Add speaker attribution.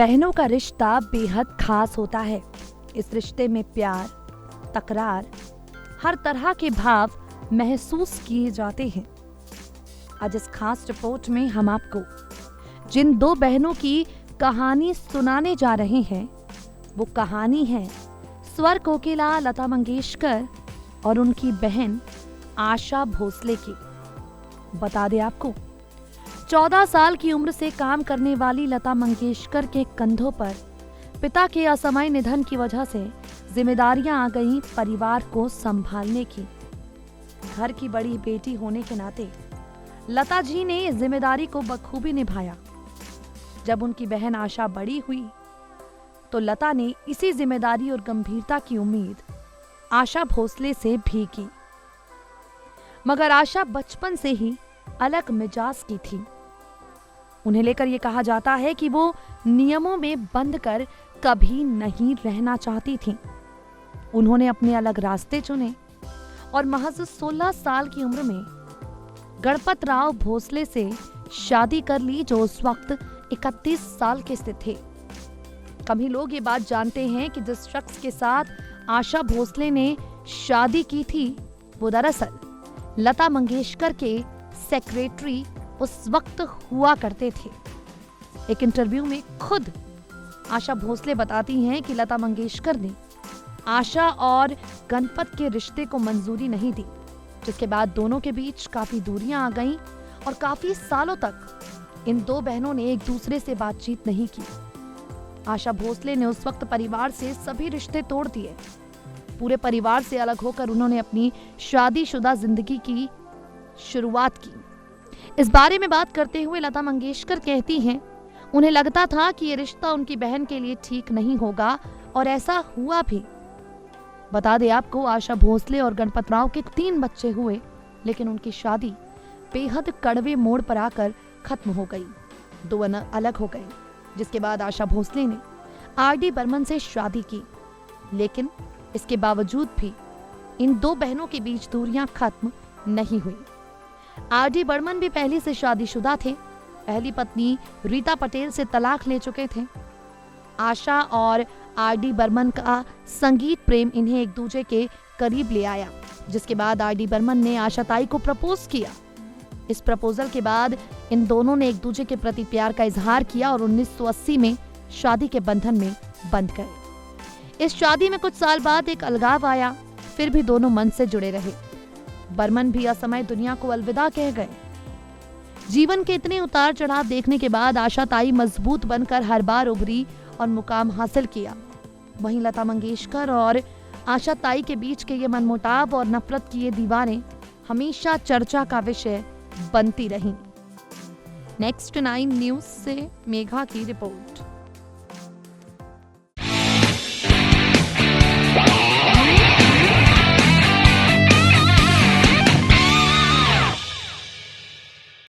Speaker 1: बहनों का रिश्ता बेहद खास होता है। इस रिश्ते में प्यार, तकरार, हर तरह के भाव महसूस किए जाते हैं। आज इस खास रिपोर्ट में हम आपको जिन दो बहनों की कहानी सुनाने जा रहे हैं, वो कहानी है स्वर कोकिला लता मंगेशकर और उनकी बहन आशा भोसले की। बता दें आपको, 14 साल की उम्र से काम करने वाली लता मंगेशकर के कंधों पर पिता के असामयिक निधन की वजह से जिम्मेदारियां आ गईं परिवार को संभालने की। घर की बड़ी बेटी होने के नाते लता जी ने इस जिम्मेदारी को बखूबी निभाया। जब उनकी बहन आशा बड़ी हुई तो लता ने इसी जिम्मेदारी और गंभीरता की उम्मीद आशा भोसले से भी की। मगर आशा बचपन से ही अलग मिजाज की थी। उन्हें लेकर यह कहा जाता है कि वो नियमों में बंद कर कभी नहीं रहना चाहती थी। उन्होंने अपने अलग रास्ते चुने और महज 16 साल की उम्र में गणपत राव भोसले से शादी कर ली, जो उस वक्त 31 साल के थे। कम ही लोग ये बात जानते हैं कि जिस शख्स के साथ आशा भोसले ने शादी की थी, वो दरअसल लता मंगेशकर के सेक्रेटरी उस वक्त हुआ करते थे। एक इंटरव्यू में खुद आशा भोसले बताती हैं कि लता मंगेशकर ने आशा और गणपत के रिश्ते को मंजूरी नहीं दी, जिसके बाद दोनों के बीच काफी दूरियां आ गईं और काफी सालों तक इन दो बहनों ने एक दूसरे से बातचीत नहीं की। आशा भोसले ने उस वक्त परिवार से सभी रिश्ते तोड़ दिए। पूरे परिवार से अलग होकर उन्होंने अपनी शादीशुदा जिंदगी की शुरुआत की। इस बारे में बात करते हुए लता मंगेशकर कहती हैं, उन्हें लगता था कि ये रिश्ता उनकी बहन के लिए ठीक नहीं होगा और ऐसा हुआ भी। बता दें आपको, आशा भोसले और गणपत राव के 3 बच्चे हुए, लेकिन उनकी शादी बेहद कड़वे मोड़ पर आकर खत्म हो गई। 2 अलग हो गए, जिसके बाद आशा भोसले ने आर.डी. बर्मन से शादी की। लेकिन इसके बावजूद भी इन 2 बहनों के बीच दूरियां खत्म नहीं हुई। आर.डी. बर्मन भी पहले से शादीशुदा थे। पहली पत्नी रीता पटेल से तलाक ले चुके थे। आशा और आर.डी. बर्मन का संगीत प्रेम इन्हें एक दूसरे के करीब ले आया, जिसके बाद आर.डी. बर्मन ने आशा ताई को प्रपोज किया। इस प्रपोजल के बाद इन दोनों ने एक दूसरे के प्रति प्यार का इजहार किया और 1980 में शादी के बंधन में बंध गए। इस शादी में कुछ साल बाद एक अलगाव आया, फिर भी दोनों मन से जुड़े रहे। बर्मन भी असमय दुनिया को अलविदा कह गए। जीवन के इतने उतार चढ़ाव देखने के बाद आशा ताई मजबूत बनकर हर बार उभरी और मुकाम हासिल किया। वहीं लता मंगेशकर और आशा ताई के बीच के ये मनमुटाव और नफरत की ये दीवारें हमेशा चर्चा का विषय बनती रहीं। नेक्स्ट 9 न्यूज से मेघा की रिपोर्ट।